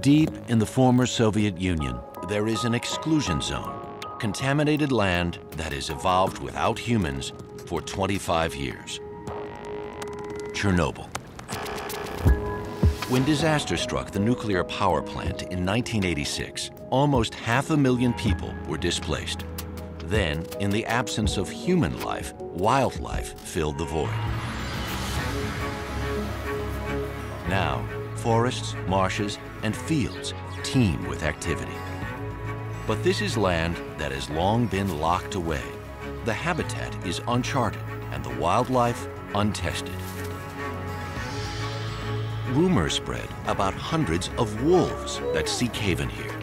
Deep in the former Soviet Union, there is an exclusion zone, contaminated land that has evolved without humans for 25 years. Chernobyl. When disaster struck the nuclear power plant in 1986, almost 500,000 people were displaced. Then, in the absence of human life, wildlife filled the void. Now, forests, marshes, and fields teem with activity. But this is land that has long been locked away. The habitat is uncharted and the wildlife untested. Rumors spread about hundreds of wolves that seek haven here.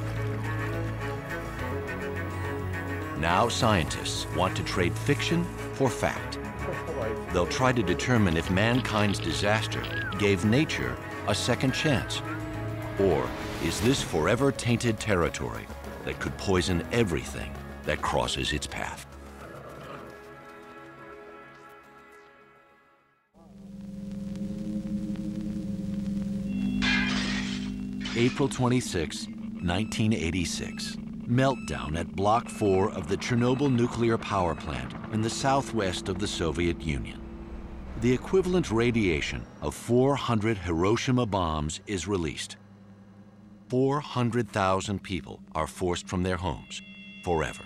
Now scientists want to trade fiction for fact. They'll try to determine if mankind's disaster gave nature a second chance. Or is this forever tainted territory that could poison everything that crosses its path? April 26, 1986. Meltdown at Block 4 of the Chernobyl nuclear power plant in the southwest of the Soviet Union. The equivalent radiation of 400 Hiroshima bombs is released. 400,000 people are forced from their homes forever.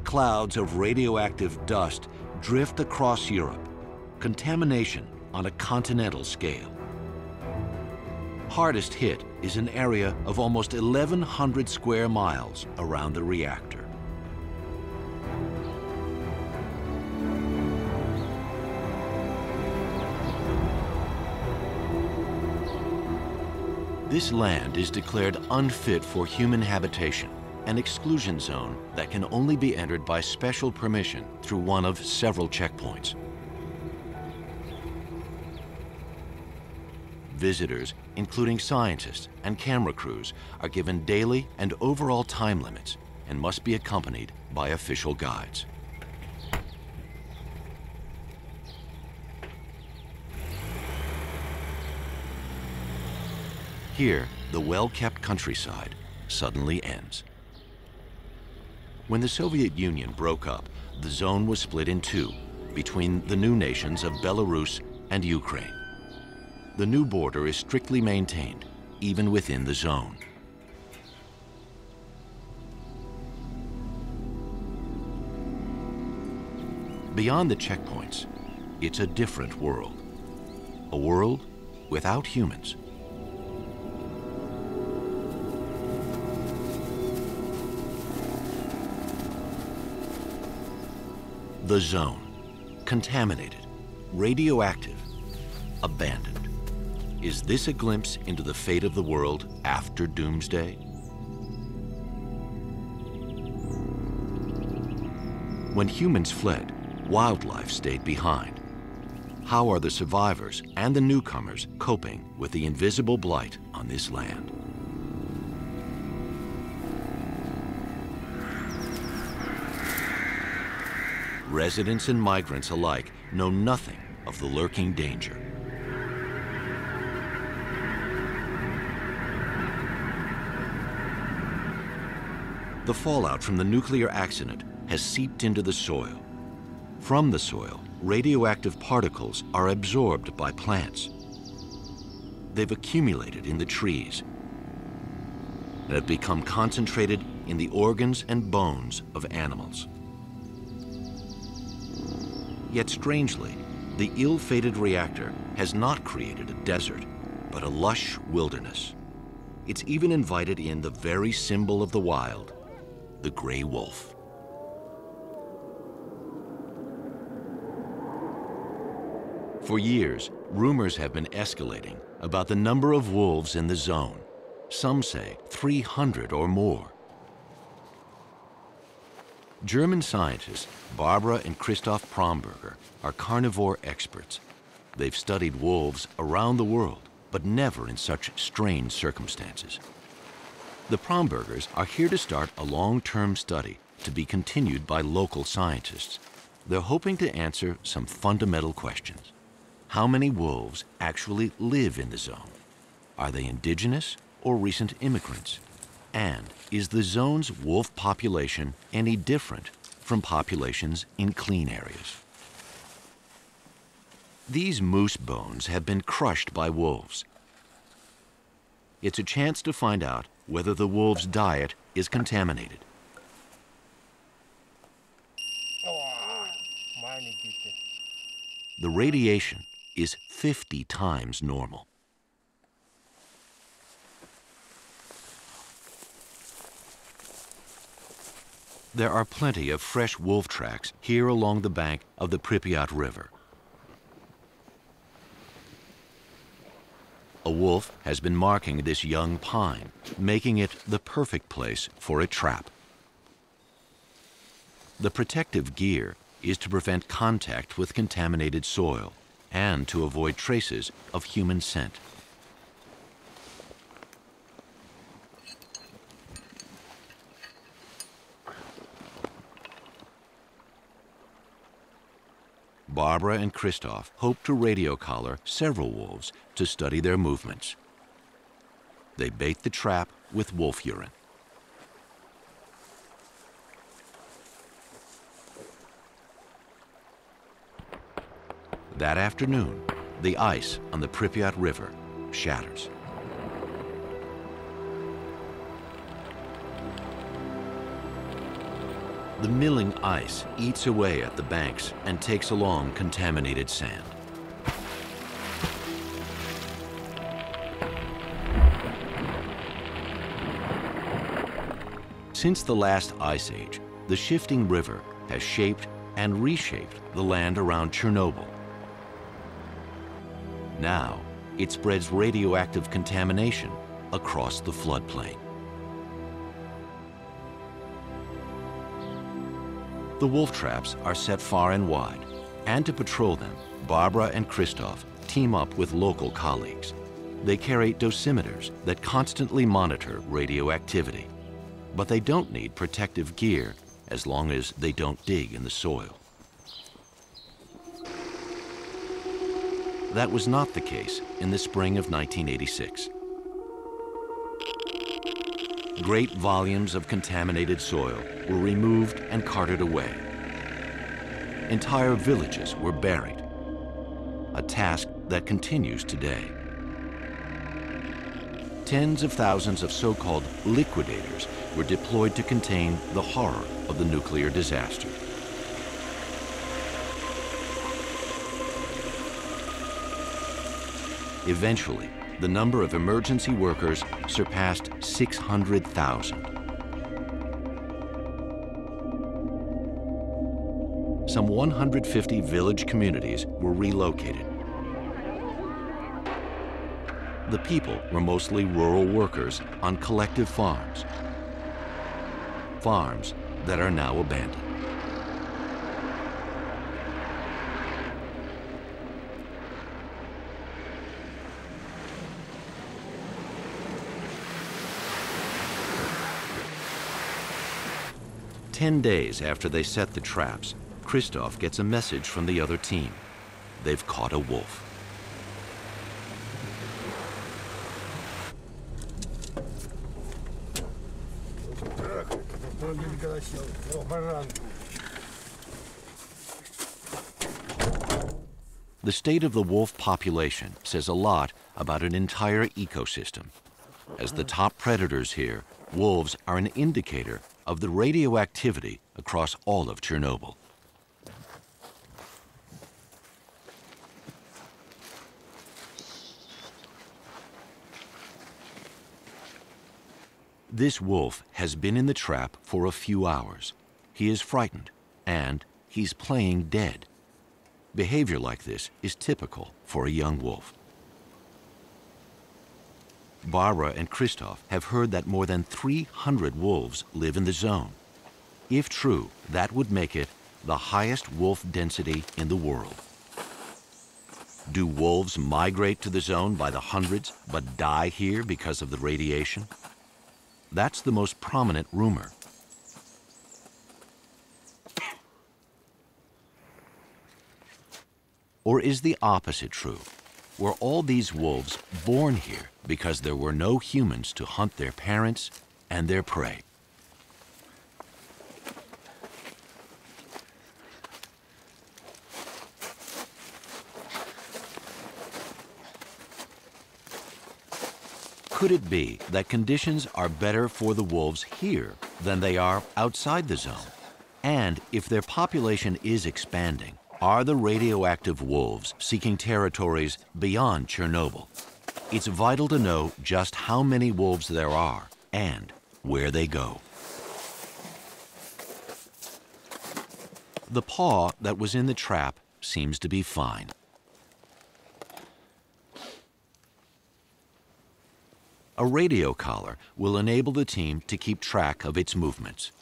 Clouds of radioactive dust drift across Europe, contamination on a continental scale. Hardest hit is an area of almost 1,100 square miles around the reactor. This land is declared unfit for human habitation, an exclusion zone that can only be entered by special permission through one of several checkpoints. Visitors, including scientists and camera crews, are given daily and overall time limits and must be accompanied by official guides. Here, the well-kept countryside suddenly ends. When the Soviet Union broke up, the zone was split in two between the new nations of Belarus and Ukraine. The new border is strictly maintained, even within the zone. Beyond the checkpoints, it's a different world. A world without humans. The zone, contaminated, radioactive, abandoned. Is this a glimpse into the fate of the world after doomsday? When humans fled, wildlife stayed behind. How are the survivors and the newcomers coping with the invisible blight on this land? Residents and migrants alike know nothing of the lurking danger. The fallout from the nuclear accident has seeped into the soil. From the soil, radioactive particles are absorbed by plants. They've accumulated in the trees and have become concentrated in the organs and bones of animals. Yet strangely, the ill-fated reactor has not created a desert, but a lush wilderness. It's even invited in the very symbol of the wild, the gray wolf. For years, rumors have been escalating about the number of wolves in the zone. Some say 300 or more. German scientists Barbara and Christoph Promberger are carnivore experts. They've studied wolves around the world, but never in such strange circumstances. The Prombergers are here to start a long-term study to be continued by local scientists. They're hoping to answer some fundamental questions. How many wolves actually live in the zone? Are they indigenous or recent immigrants? And is the zone's wolf population any different from populations in clean areas? These moose bones have been crushed by wolves. It's a chance to find out whether the wolves' diet is contaminated. The radiation is 50 times normal. There are plenty of fresh wolf tracks here along the bank of the Pripyat River. A wolf has been marking this young pine, making it the perfect place for a trap. The protective gear is to prevent contact with contaminated soil and to avoid traces of human scent. Barbara and Christoph hope to radio collar several wolves to study their movements. They bait the trap with wolf urine. That afternoon, the ice on the Pripyat River shatters. The milling ice eats away at the banks and takes along contaminated sand. Since the last ice age, the shifting river has shaped and reshaped the land around Chernobyl. Now, it spreads radioactive contamination across the floodplain. The wolf traps are set far and wide, and to patrol them, Barbara and Christoph team up with local colleagues. They carry dosimeters that constantly monitor radioactivity, but they don't need protective gear as long as they don't dig in the soil. That was not the case in the spring of 1986. Great volumes of contaminated soil were removed and carted away. Entire villages were buried, a task that continues today. Tens of thousands of so-called liquidators were deployed to contain the horror of the nuclear disaster. Eventually, the number of emergency workers surpassed 600,000. Some 150 village communities were relocated. The people were mostly rural workers on collective farms, farms that are now abandoned. "10 days after they set the traps, Christoph gets a message from the other team. They've caught a wolf. The state of the wolf population says a lot about an entire ecosystem. As the top predators here, wolves are an indicator of the radioactivity across all of Chernobyl. This wolf has been in the trap for a few hours. He is frightened, and he's playing dead. Behavior like this is typical for a young wolf. Barbara and Christoph have heard that more than 300 wolves live in the zone. If true, that would make it the highest wolf density in the world. Do wolves migrate to the zone by the hundreds but die here because of the radiation? That's the most prominent rumor. Or is the opposite true? Were all these wolves born here because there were no humans to hunt their parents and their prey? Could it be that conditions are better for the wolves here than they are outside the zone? And if their population is expanding, are the radioactive wolves seeking territories beyond Chernobyl? It's vital to know just how many wolves there are and where they go. The paw that was in the trap seems to be fine. A radio collar will enable the team to keep track of its movements.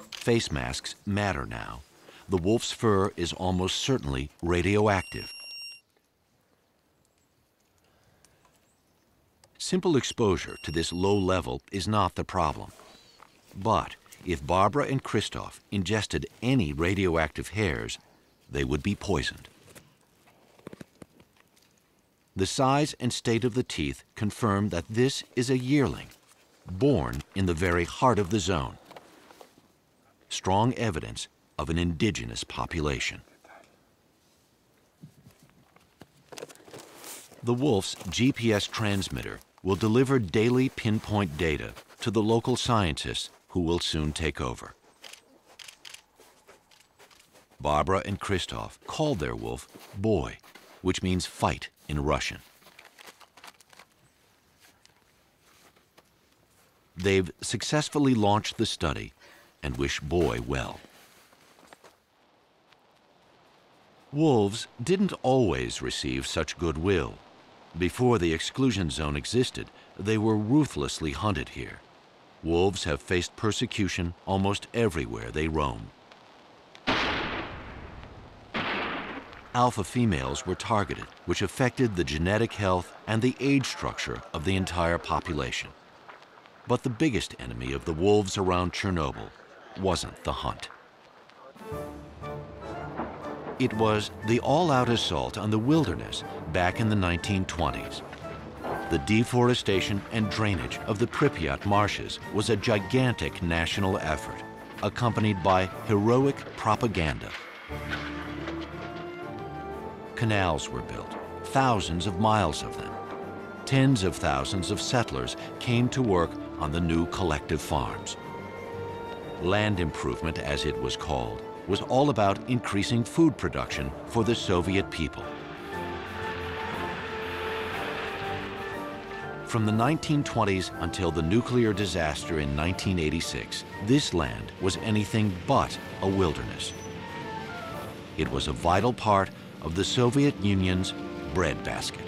Face masks matter now. The wolf's fur is almost certainly radioactive. Simple exposure to this low level is not the problem. But if Barbara and Christoph ingested any radioactive hairs, they would be poisoned. The size and state of the teeth confirm that this is a yearling, born in the very heart of the zone. Strong evidence of an indigenous population. The wolf's GPS transmitter will deliver daily pinpoint data to the local scientists who will soon take over. Barbara and Christoph called their wolf Boy, which means fight in Russian. They've successfully launched the study and wish Boy well. Wolves didn't always receive such goodwill. Before the exclusion zone existed, they were ruthlessly hunted here. Wolves have faced persecution almost everywhere they roam. Alpha females were targeted, which affected the genetic health and the age structure of the entire population. But the biggest enemy of the wolves around Chernobyl wasn't the hunt. It was the all-out assault on the wilderness back in the 1920s. The deforestation and drainage of the Pripyat marshes was a gigantic national effort, accompanied by heroic propaganda. Canals were built, thousands of miles of them. Tens of thousands of settlers came to work on the new collective farms. Land improvement, as it was called, was all about increasing food production for the Soviet people. From the 1920s until the nuclear disaster in 1986, this land was anything but a wilderness. It was a vital part of the Soviet Union's breadbasket.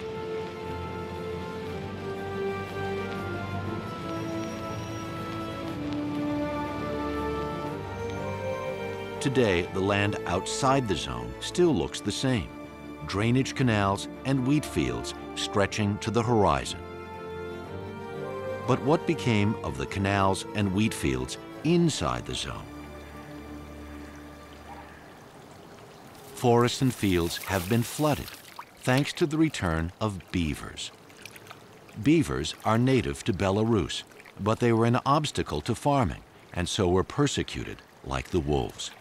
Today, the land outside the zone still looks the same. Drainage canals and wheat fields stretching to the horizon. But what became of the canals and wheat fields inside the zone? Forests and fields have been flooded, thanks to the return of beavers. Beavers are native to Belarus, but they were an obstacle to farming, and so were persecuted like the wolves.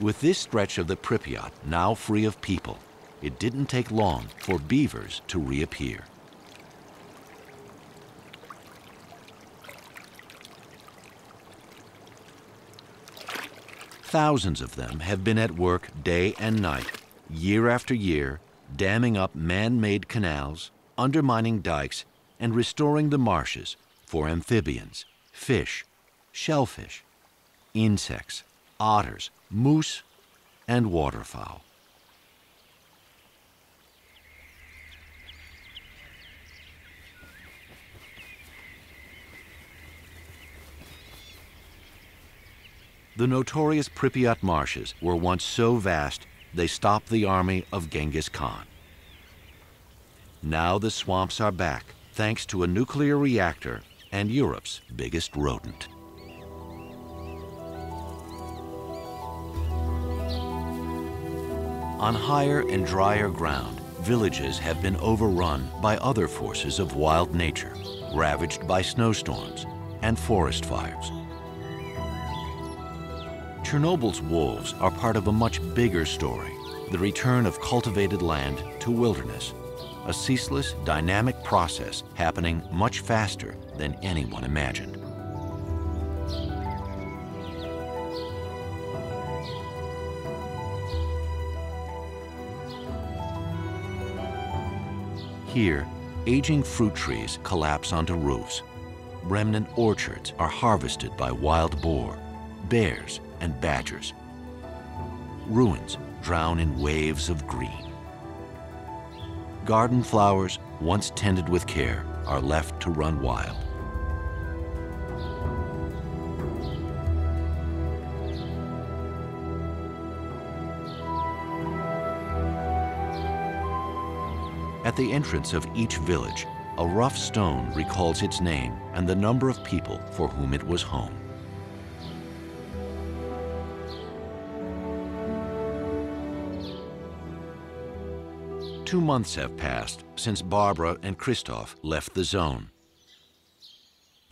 With this stretch of the Pripyat now free of people, it didn't take long for beavers to reappear. Thousands of them have been at work day and night, year after year, damming up man-made canals, undermining dikes, and restoring the marshes for amphibians, fish, shellfish, insects, otters, moose, and waterfowl. The notorious Pripyat marshes were once so vast they stopped the army of Genghis Khan. Now the swamps are back, thanks to a nuclear reactor and Europe's biggest rodent. On higher and drier ground, villages have been overrun by other forces of wild nature, ravaged by snowstorms and forest fires. Chernobyl's wolves are part of a much bigger story, the return of cultivated land to wilderness, a ceaseless, dynamic process happening much faster than anyone imagined. Here, aging fruit trees collapse onto roofs. Remnant orchards are harvested by wild boar, bears, and badgers. Ruins drown in waves of green. Garden flowers, once tended with care, are left to run wild. At the entrance of each village, a rough stone recalls its name and the number of people for whom it was home. Two months have passed since Barbara and Christoph left the zone.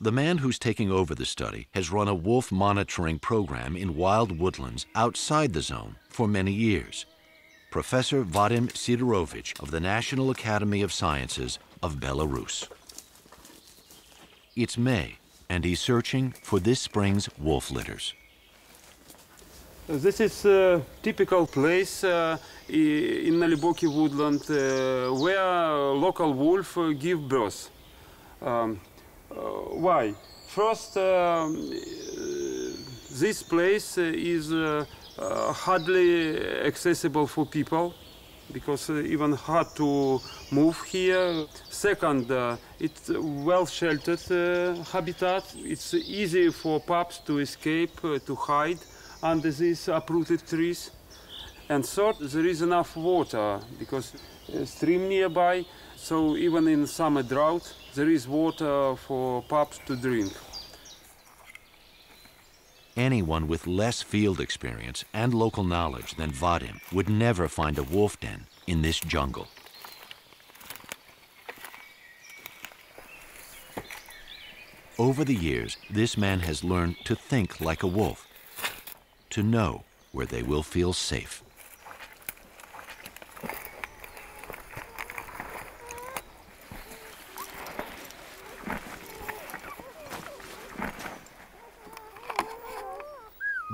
The man who's taking over the study has run a wolf monitoring program in wild woodlands outside the zone for many years. Professor Vadim Sidorovich of the National Academy of Sciences of Belarus. It's May, and he's searching for this spring's wolf litters. This is a typical place in Naliboki woodland where local wolf give birth. Why? First, this place is hardly accessible for people because even hard to move here. Second, it's well-sheltered habitat. It's easy for pups to escape, to hide under these uprooted trees. And third, there is enough water because a stream nearby, so even in summer drought, there is water for pups to drink. Anyone with less field experience and local knowledge than Vadim would never find a wolf den in this jungle. Over the years, this man has learned to think like a wolf, to know where they will feel safe.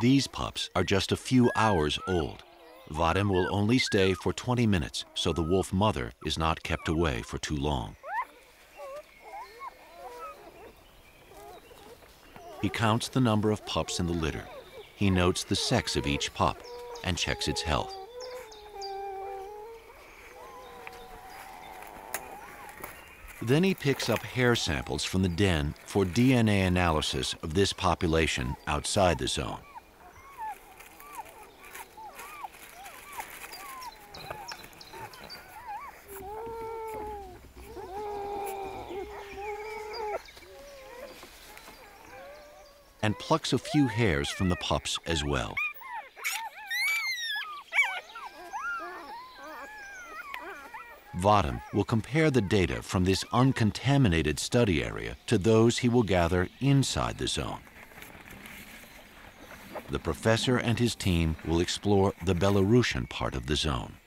These pups are just a few hours old. Vadim will only stay for 20 minutes so the wolf mother is not kept away for too long. He counts the number of pups in the litter. He notes the sex of each pup and checks its health. Then he picks up hair samples from the den for DNA analysis of this population outside the zone. And plucks a few hairs from the pups as well. Vadim will compare the data from this uncontaminated study area to those he will gather inside the zone. The professor and his team will explore the Belarusian part of the zone.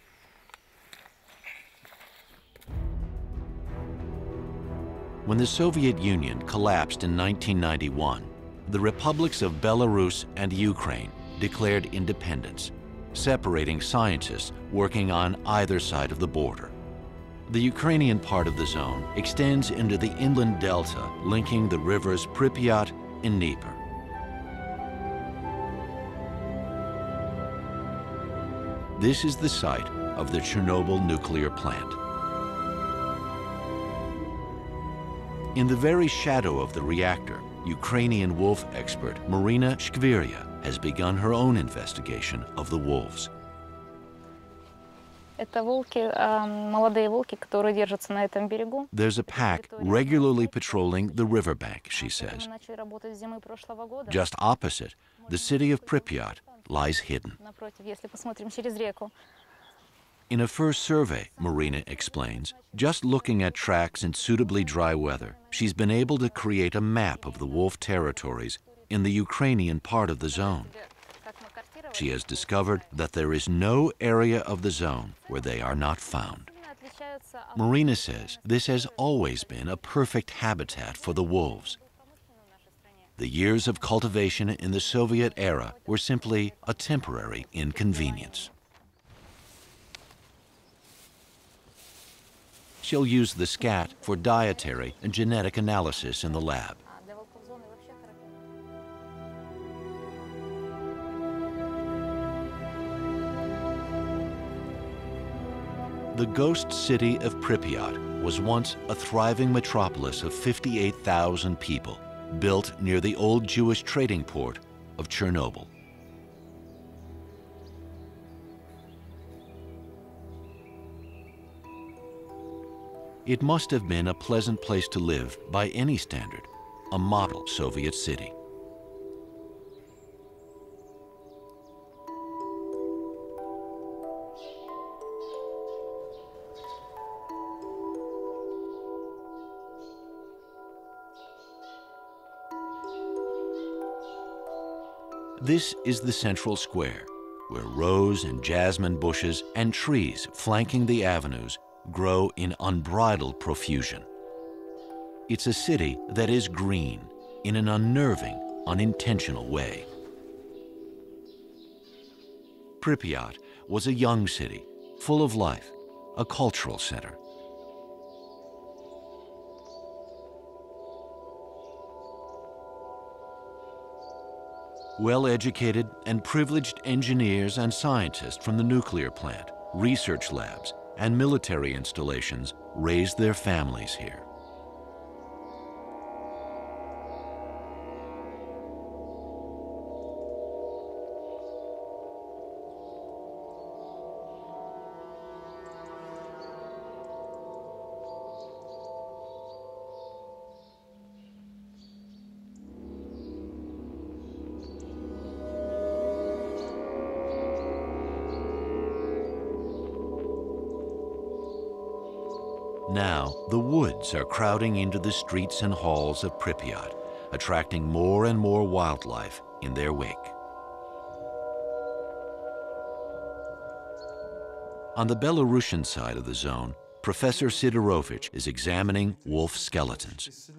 When the Soviet Union collapsed in 1991, the republics of Belarus and Ukraine declared independence, separating scientists working on either side of the border. The Ukrainian part of the zone extends into the inland delta, linking the rivers Pripyat and Dnieper. This is the site of the Chernobyl nuclear plant. In the very shadow of the reactor, Ukrainian wolf expert Marina Shkvirya has begun her own investigation of the wolves. There's a pack regularly patrolling the riverbank, she says. Just opposite, the city of Pripyat lies hidden. In a first survey, Marina explains, just looking at tracks in suitably dry weather, she's been able to create a map of the wolf territories in the Ukrainian part of the zone. She has discovered that there is no area of the zone where they are not found. Marina says this has always been a perfect habitat for the wolves. The years of cultivation in the Soviet era were simply a temporary inconvenience. She'll use the scat for dietary and genetic analysis in the lab. The ghost city of Pripyat was once a thriving metropolis of 58,000 people, built near the old Jewish trading port of Chernobyl. It must have been a pleasant place to live by any standard, a model Soviet city. This is the central square, where rose and jasmine bushes and trees flanking the avenues grow in unbridled profusion. It's a city that is green in an unnerving, unintentional way. Pripyat was a young city, full of life, a cultural center. Well-educated and privileged engineers and scientists from the nuclear plant, research labs, and military installations raised their families here. Now, the woods are crowding into the streets and halls of Pripyat, attracting more and more wildlife in their wake. On the Belarusian side of the zone, Professor Sidorovich is examining wolf skeletons.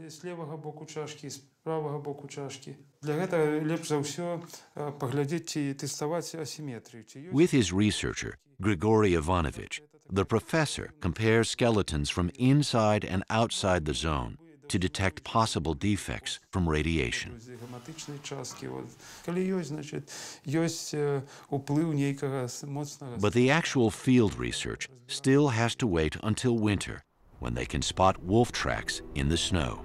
With his researcher, Grigory Ivanovich, the professor compares skeletons from inside and outside the zone to detect possible defects from radiation. But the actual field research still has to wait until winter, when they can spot wolf tracks in the snow.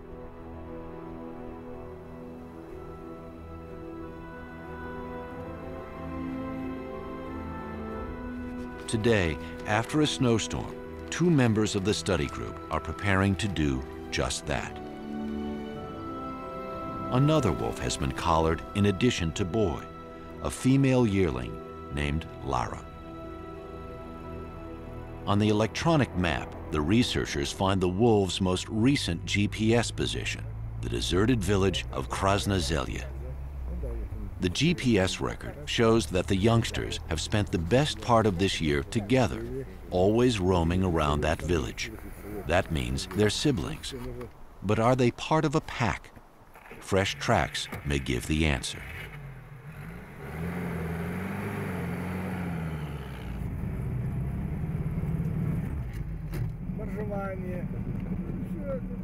Today, after a snowstorm, 2 members of the study group are preparing to do just that. Another wolf has been collared in addition to Boy, a female yearling named Lara. On the electronic map, the researchers find the wolves' most recent GPS position, the deserted village of Krasnozelye. The GPS record shows that the youngsters have spent the best part of this year together, always roaming around that village. That means they're siblings. But are they part of a pack? Fresh tracks may give the answer.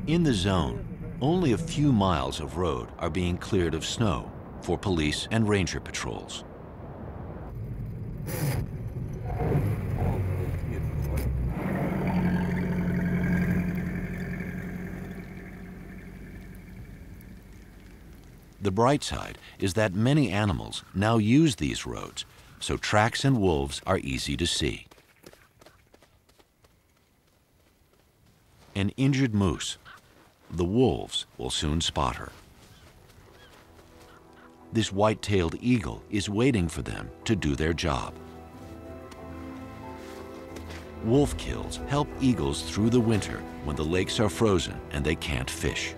In the zone, only a few miles of road are being cleared of snow for police and ranger patrols. The bright side is that many animals now use these roads, so tracks and wolves are easy to see. An injured moose. The wolves will soon spot her. This white-tailed eagle is waiting for them to do their job. Wolf kills help eagles through the winter when the lakes are frozen and they can't fish.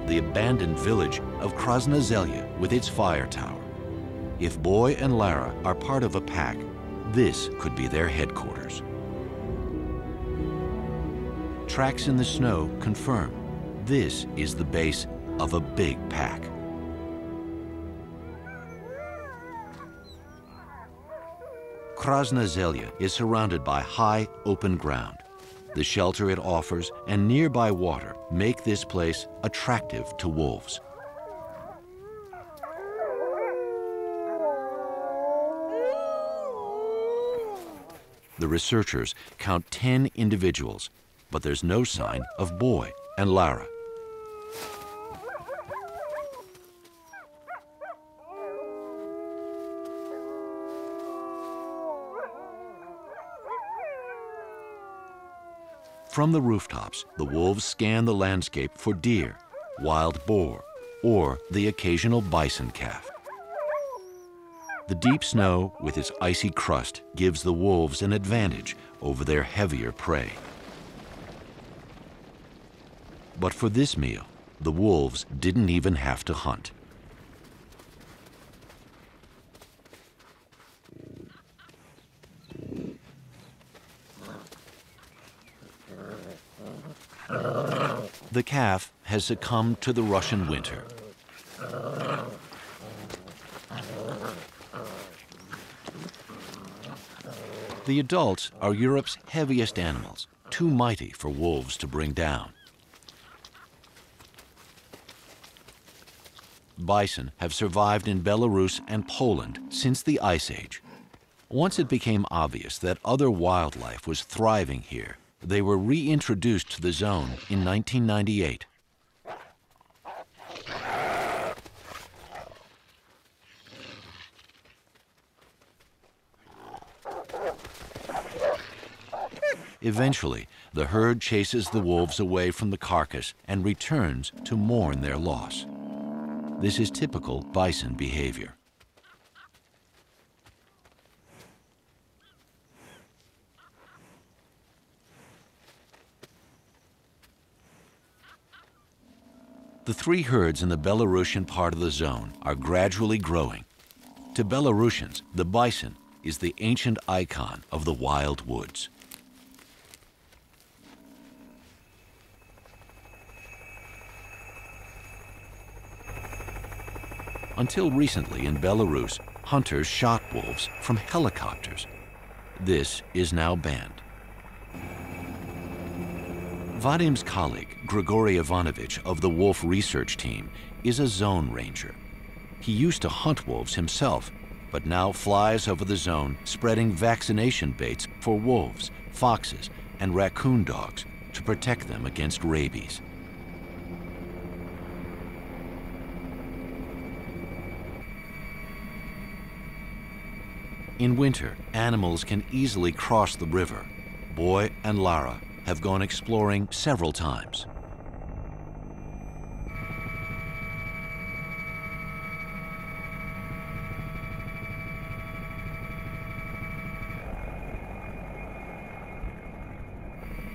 The abandoned village of Krasna Zelya with its fire tower. If Boy and Lara are part of a pack, this could be their headquarters. Tracks in the snow confirm this is the base of a big pack. Krasna Zelya is surrounded by high, open ground. The shelter it offers and nearby water make this place attractive to wolves. The researchers count 10 individuals, but there's no sign of Boy and Lara. From the rooftops, the wolves scan the landscape for deer, wild boar, or the occasional bison calf. The deep snow with its icy crust gives the wolves an advantage over their heavier prey. But for this meal, the wolves didn't even have to hunt. The calf has succumbed to the Russian winter. The adults are Europe's heaviest animals, too mighty for wolves to bring down. Bison have survived in Belarus and Poland since the Ice Age. Once it became obvious that other wildlife was thriving here, they were reintroduced to the zone in 1998. Eventually, the herd chases the wolves away from the carcass and returns to mourn their loss. This is typical bison behavior. The three herds in the Belarusian part of the zone are gradually growing. To Belarusians, the bison is the ancient icon of the wild woods. Until recently in Belarus, hunters shot wolves from helicopters. This is now banned. Vadim's colleague, Grigory Ivanovich of the wolf research team, is a zone ranger. He used to hunt wolves himself, but now flies over the zone spreading vaccination baits for wolves, foxes, and raccoon dogs to protect them against rabies. In winter, animals can easily cross the river. Boy and Lara have gone exploring several times.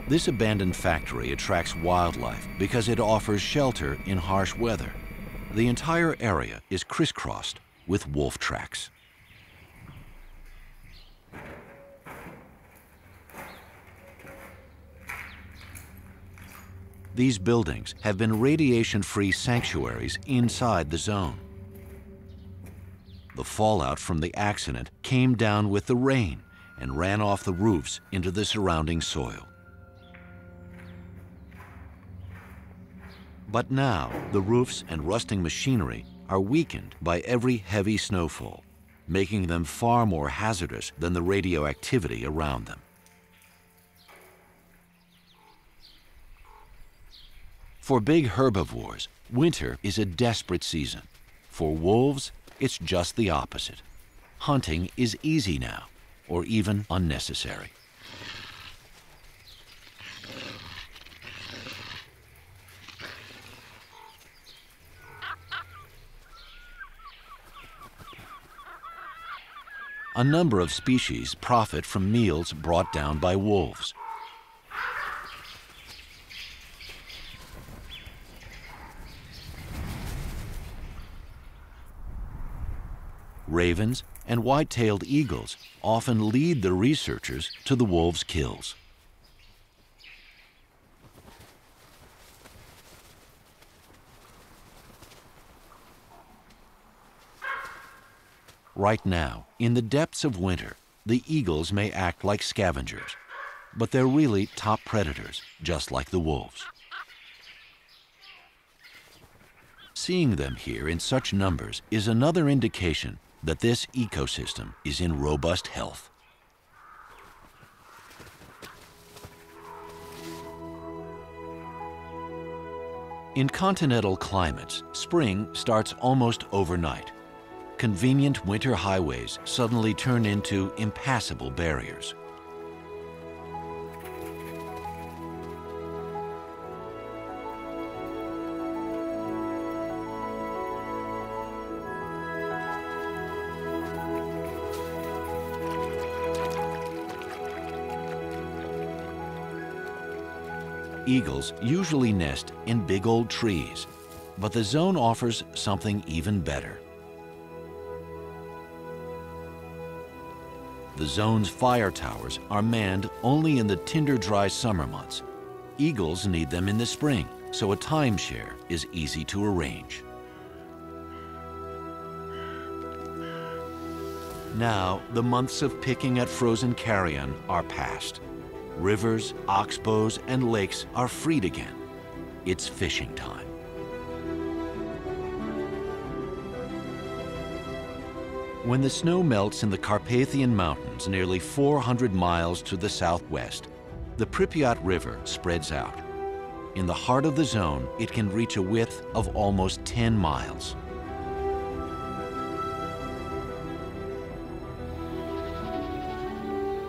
This abandoned factory attracts wildlife because it offers shelter in harsh weather. The entire area is crisscrossed with wolf tracks. These buildings have been radiation-free sanctuaries inside the zone. The fallout from the accident came down with the rain and ran off the roofs into the surrounding soil. But now, the roofs and rusting machinery are weakened by every heavy snowfall, making them far more hazardous than the radioactivity around them. For big herbivores, winter is a desperate season. For wolves, it's just the opposite. Hunting is easy now, or even unnecessary. A number of species profit from meals brought down by wolves. Ravens and white-tailed eagles often lead the researchers to the wolves' kills. Right now, in the depths of winter, the eagles may act like scavengers, but they're really top predators, just like the wolves. Seeing them here in such numbers is another indication that this ecosystem is in robust health. In continental climates, spring starts almost overnight. Convenient winter highways suddenly turn into impassable barriers. Eagles usually nest in big old trees, but the zone offers something even better. The zone's fire towers are manned only in the tinder-dry summer months. Eagles need them in the spring, so a timeshare is easy to arrange. Now, the months of picking at frozen carrion are past. Rivers, oxbows, and lakes are freed again. It's fishing time. When the snow melts in the Carpathian Mountains nearly 400 miles to the southwest, the Pripyat River spreads out. In the heart of the zone, it can reach a width of almost 10 miles.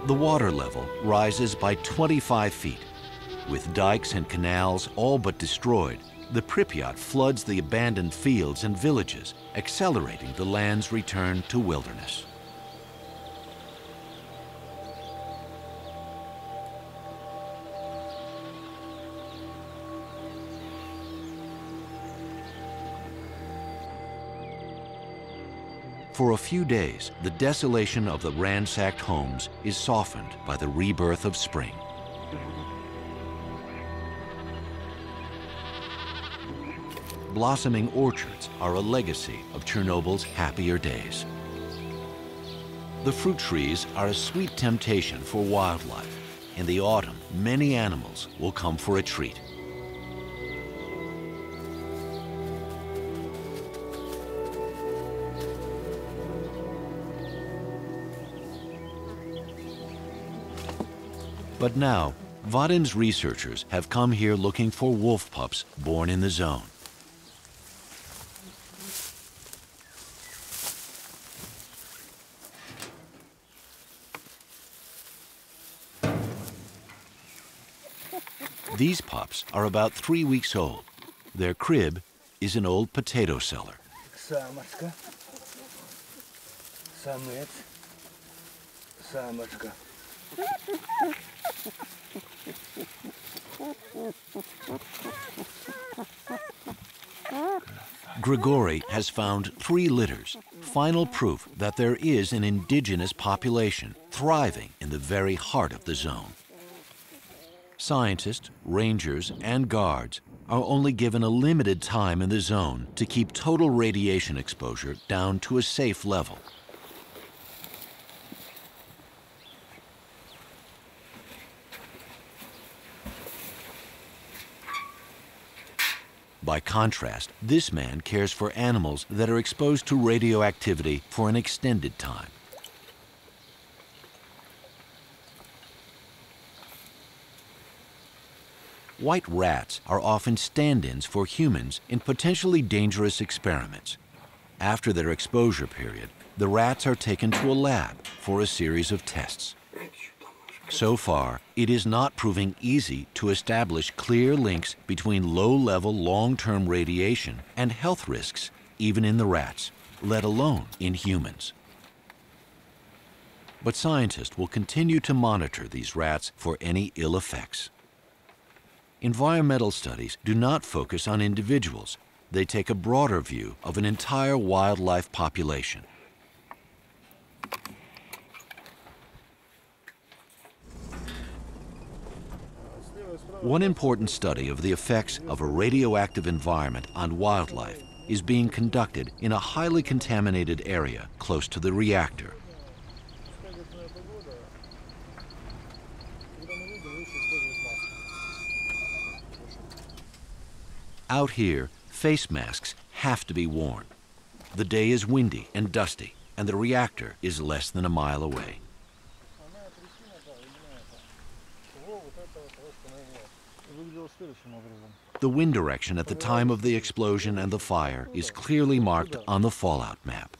The water level rises by 25 feet. With dikes and canals all but destroyed, the Pripyat floods the abandoned fields and villages, accelerating the land's return to wilderness. For a few days, the desolation of the ransacked homes is softened by the rebirth of spring. Blossoming orchards are a legacy of Chernobyl's happier days. The fruit trees are a sweet temptation for wildlife. In the autumn, many animals will come for a treat. But now, Vadim's researchers have come here looking for wolf pups born in the zone. These pups are about 3 weeks old. Their crib is an old potato cellar. Самочка. Самец. Самочка. Grigori has found 3 litters, final proof that there is an indigenous population thriving in the very heart of the zone. Scientists, rangers, and guards are only given a limited time in the zone to keep total radiation exposure down to a safe level. By contrast, this man cares for animals that are exposed to radioactivity for an extended time. White rats are often stand-ins for humans in potentially dangerous experiments. After their exposure period, the rats are taken to a lab for a series of tests. So far, it is not proving easy to establish clear links between low-level long-term radiation and health risks, even in the rats, let alone in humans. But scientists will continue to monitor these rats for any ill effects. Environmental studies do not focus on individuals. They take a broader view of an entire wildlife population. One important study of the effects of a radioactive environment on wildlife is being conducted in a highly contaminated area close to the reactor. Out here, face masks have to be worn. The day is windy and dusty, and the reactor is less than a mile away. The wind direction at the time of the explosion and the fire is clearly marked on the fallout map.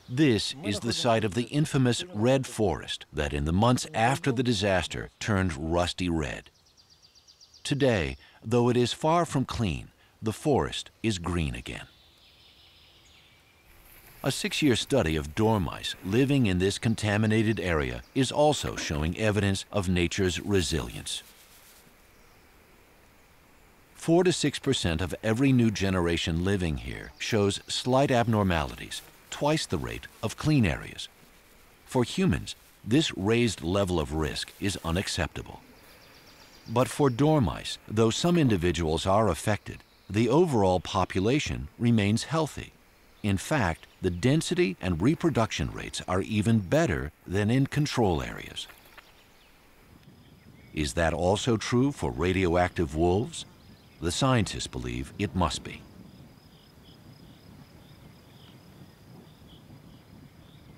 This is the site of the infamous red forest that in the months after the disaster turned rusty red. Today, though it is far from clean, the forest is green again. A 6-year study of dormice living in this contaminated area is also showing evidence of nature's resilience. 4 to 6% of every new generation living here shows slight abnormalities, twice the rate of clean areas. For humans, this raised level of risk is unacceptable. But for dormice, though some individuals are affected, the overall population remains healthy. In fact, the density and reproduction rates are even better than in control areas. Is that also true for radioactive wolves? The scientists believe it must be.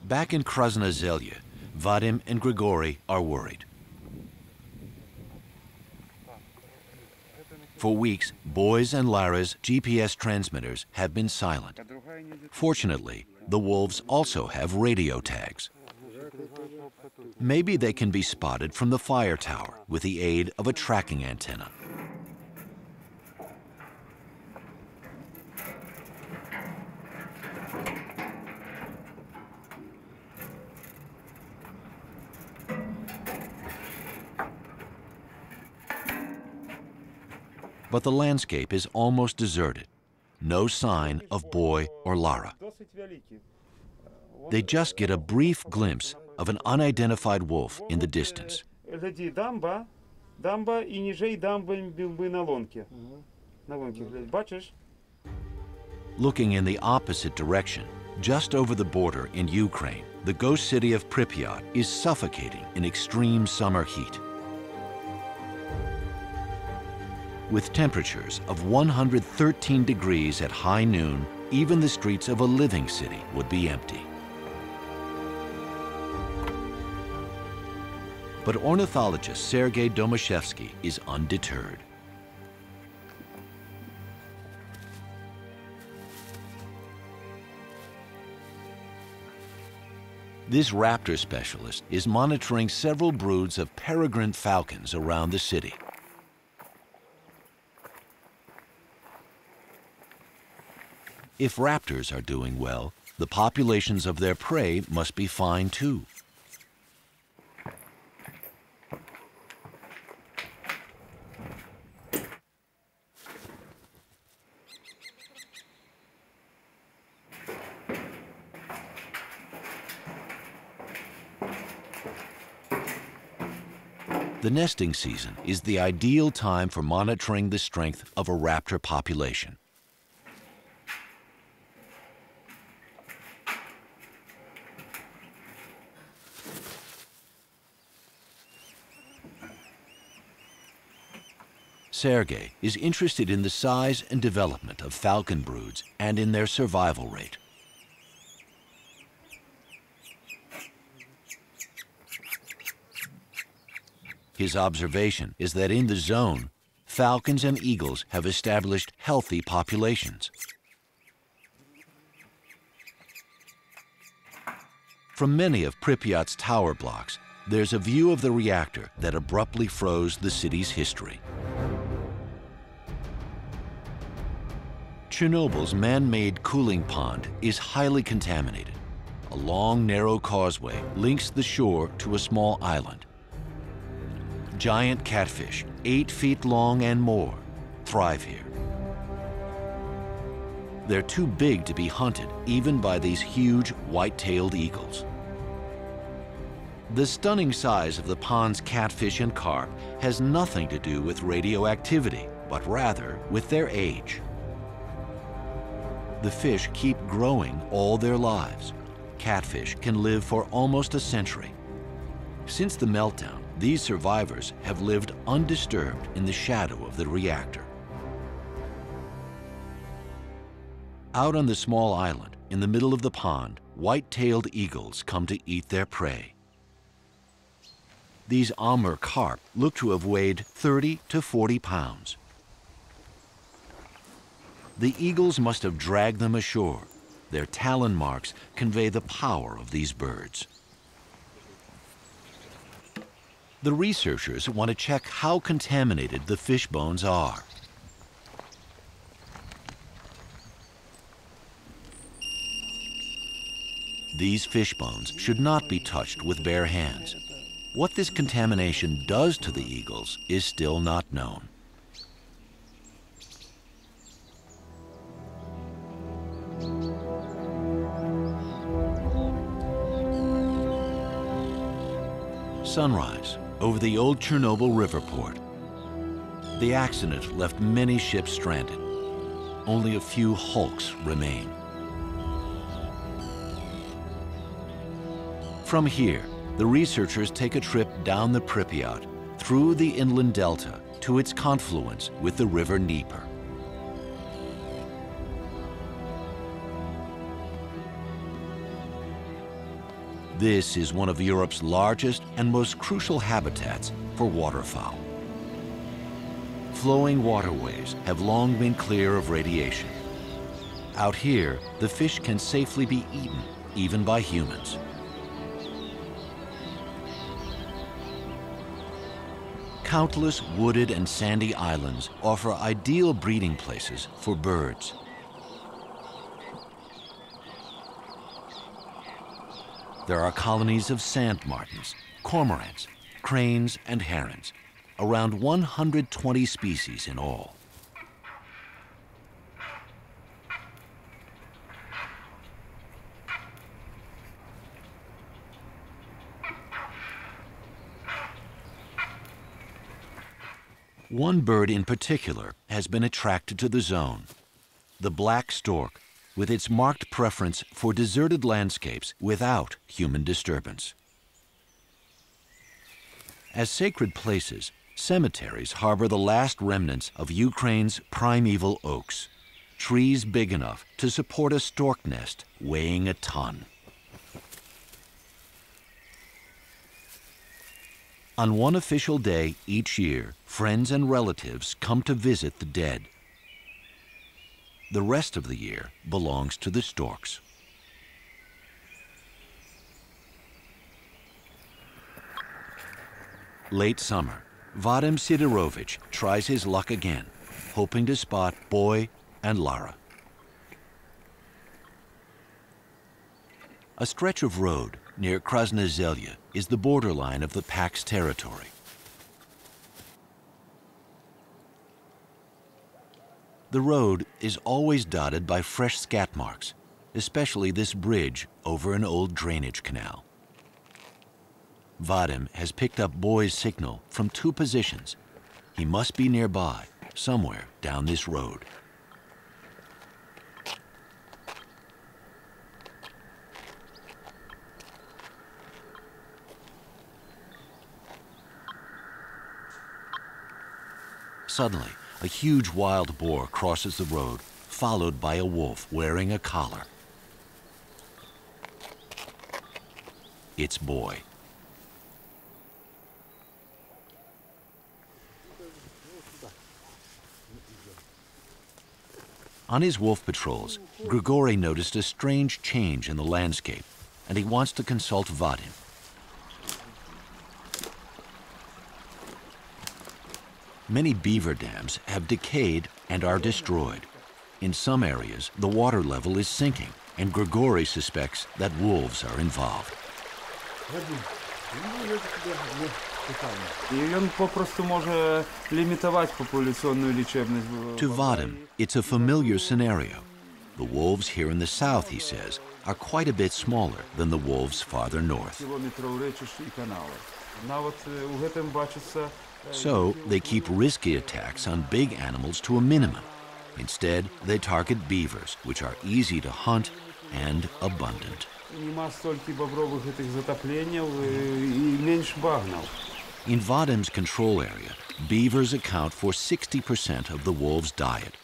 Back in Krasna Zelya, Vadim and Grigory are worried. For weeks, Boys and Lara's GPS transmitters have been silent. Fortunately, the wolves also have radio tags. Maybe they can be spotted from the fire tower with the aid of a tracking antenna. But the landscape is almost deserted. No sign of Boy or Lara. They just get a brief glimpse of an unidentified wolf in the distance. Looking in the opposite direction, just over the border in Ukraine, the ghost city of Pripyat is suffocating in extreme summer heat. With temperatures of 113 degrees at high noon, even the streets of a living city would be empty. But ornithologist Sergei Domashevsky is undeterred. This raptor specialist is monitoring several broods of peregrine falcons around the city. If raptors are doing well, the populations of their prey must be fine too. The nesting season is the ideal time for monitoring the strength of a raptor population. Sergei is interested in the size and development of falcon broods and in their survival rate. His observation is that in the zone, falcons and eagles have established healthy populations. From many of Pripyat's tower blocks, there's a view of the reactor that abruptly froze the city's history. Chernobyl's man-made cooling pond is highly contaminated. A long, narrow causeway links the shore to a small island. Giant catfish, 8 feet long and more, thrive here. They're too big to be hunted, even by these huge white-tailed eagles. The stunning size of the pond's catfish and carp has nothing to do with radioactivity, but rather with their age. The fish keep growing all their lives. Catfish can live for almost a century. Since the meltdown, these survivors have lived undisturbed in the shadow of the reactor. Out on the small island, in the middle of the pond, white-tailed eagles come to eat their prey. These Amur carp look to have weighed 30 to 40 pounds. The eagles must have dragged them ashore. Their talon marks convey the power of these birds. The researchers want to check how contaminated the fish bones are. These fish bones should not be touched with bare hands. What this contamination does to the eagles is still not known. Sunrise over the old Chernobyl river port. The accident left many ships stranded. Only a few hulks remain. From here, the researchers take a trip down the Pripyat, through the inland delta, to its confluence with the river Dnieper. This is one of Europe's largest and most crucial habitats for waterfowl. Flowing waterways have long been clear of radiation. Out here, the fish can safely be eaten, even by humans. Countless wooded and sandy islands offer ideal breeding places for birds. There are colonies of sand martins, cormorants, cranes, and herons, around 120 species in all. One bird in particular has been attracted to the zone, the black stork, with its marked preference for deserted landscapes without human disturbance. As sacred places, cemeteries harbor the last remnants of Ukraine's primeval oaks, trees big enough to support a stork nest weighing a ton. On one official day each year, friends and relatives come to visit the dead. The rest of the year belongs to the storks. Late summer, Vadim Sidorovich tries his luck again, hoping to spot Boy and Lara. A stretch of road near Krasnozelye is the borderline of the Pax territory. The road is always dotted by fresh scat marks, especially this bridge over an old drainage canal. Vadim has picked up Boy's signal from 2 positions. He must be nearby, somewhere down this road. Suddenly, a huge wild boar crosses the road, followed by a wolf wearing a collar. It's Boy. On his wolf patrols, Grigory noticed a strange change in the landscape, and he wants to consult Vadim. Many beaver dams have decayed and are destroyed. In some areas, the water level is sinking, and Grigory suspects that wolves are involved. To Vadim, it's a familiar scenario. The wolves here in the south, he says, are quite a bit smaller than the wolves farther north. So they keep risky attacks on big animals to a minimum. Instead, they target beavers, which are easy to hunt and abundant. In Vadim's control area, beavers account for 60% of the wolves' diet.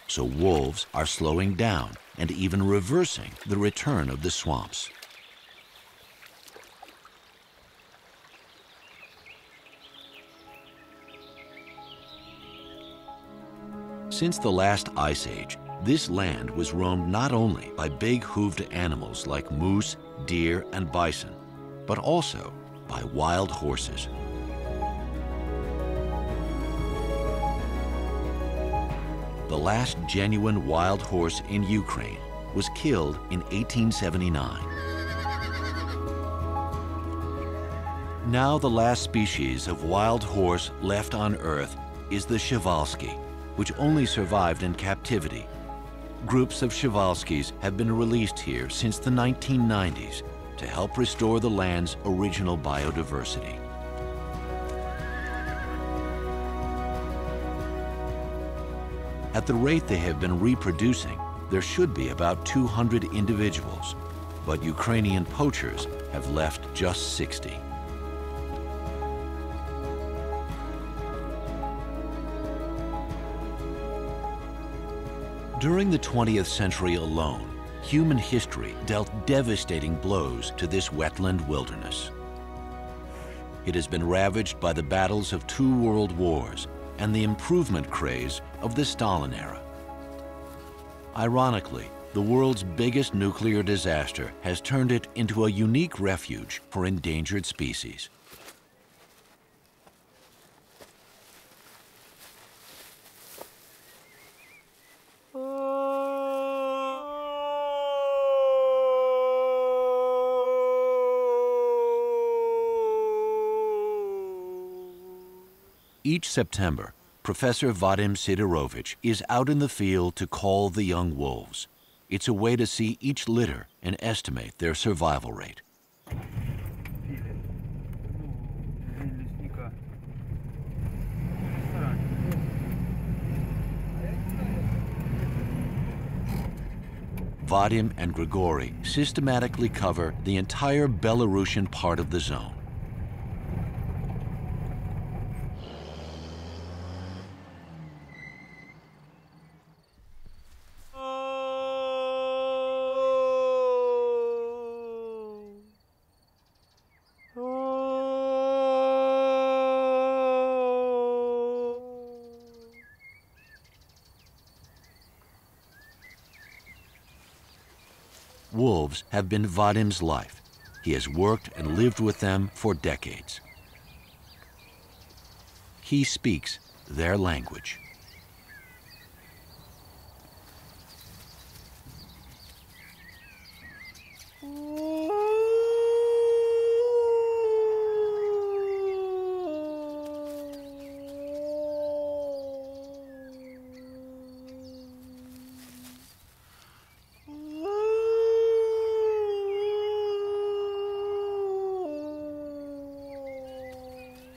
So wolves are slowing down and even reversing the return of the swamps. Since the last ice age, this land was roamed not only by big hooved animals like moose, deer, and bison, but also by wild horses. The last genuine wild horse in Ukraine was killed in 1879. Now the last species of wild horse left on Earth is the Przewalski, which only survived in captivity. Groups of Przewalskis have been released here since the 1990s to help restore the land's original biodiversity. At the rate they have been reproducing, there should be about 200 individuals, but Ukrainian poachers have left just 60. During the 20th century alone, human history dealt devastating blows to this wetland wilderness. It has been ravaged by the battles of 2 world wars and the improvement craze of the Stalin era. Ironically, the world's biggest nuclear disaster has turned it into a unique refuge for endangered species. Each September, Professor Vadim Sidorovich is out in the field to call the young wolves. It's a way to see each litter and estimate their survival rate. Vadim and Grigory systematically cover the entire Belarusian part of the zone. Wolves have been Vadim's life. He has worked and lived with them for decades. He speaks their language.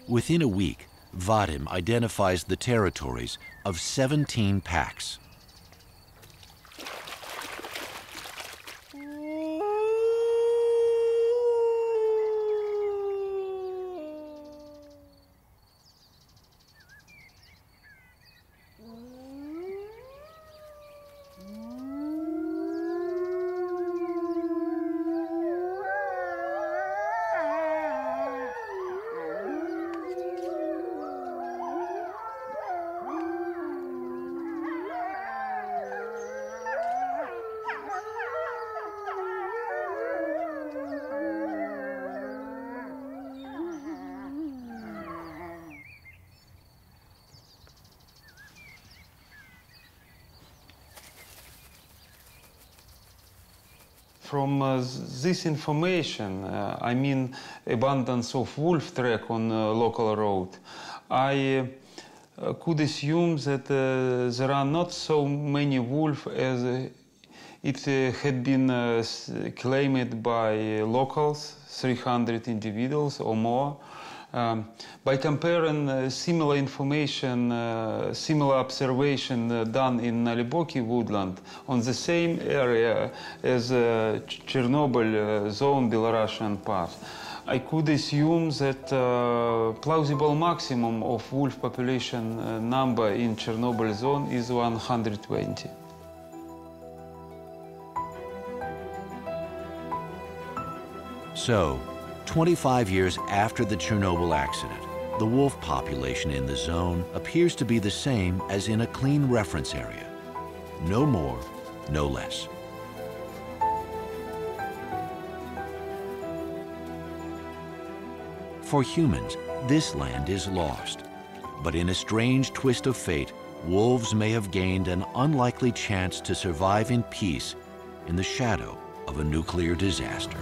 Within a week, Vadim identifies the territories of 17 packs. From this information, I mean abundance of wolf track on local road, I could assume that there are not so many wolves as it had been claimed by locals, 300 individuals or more. By comparing similar information, similar observation done in Naliboki woodland on the same area as Chernobyl zone, Belarusian pass, I could assume that plausible maximum of wolf population number in Chernobyl zone is 120. So, 25 years after the Chernobyl accident, the wolf population in the zone appears to be the same as in a clean reference area. No more, no less. For humans, this land is lost. But in a strange twist of fate, wolves may have gained an unlikely chance to survive in peace in the shadow of a nuclear disaster.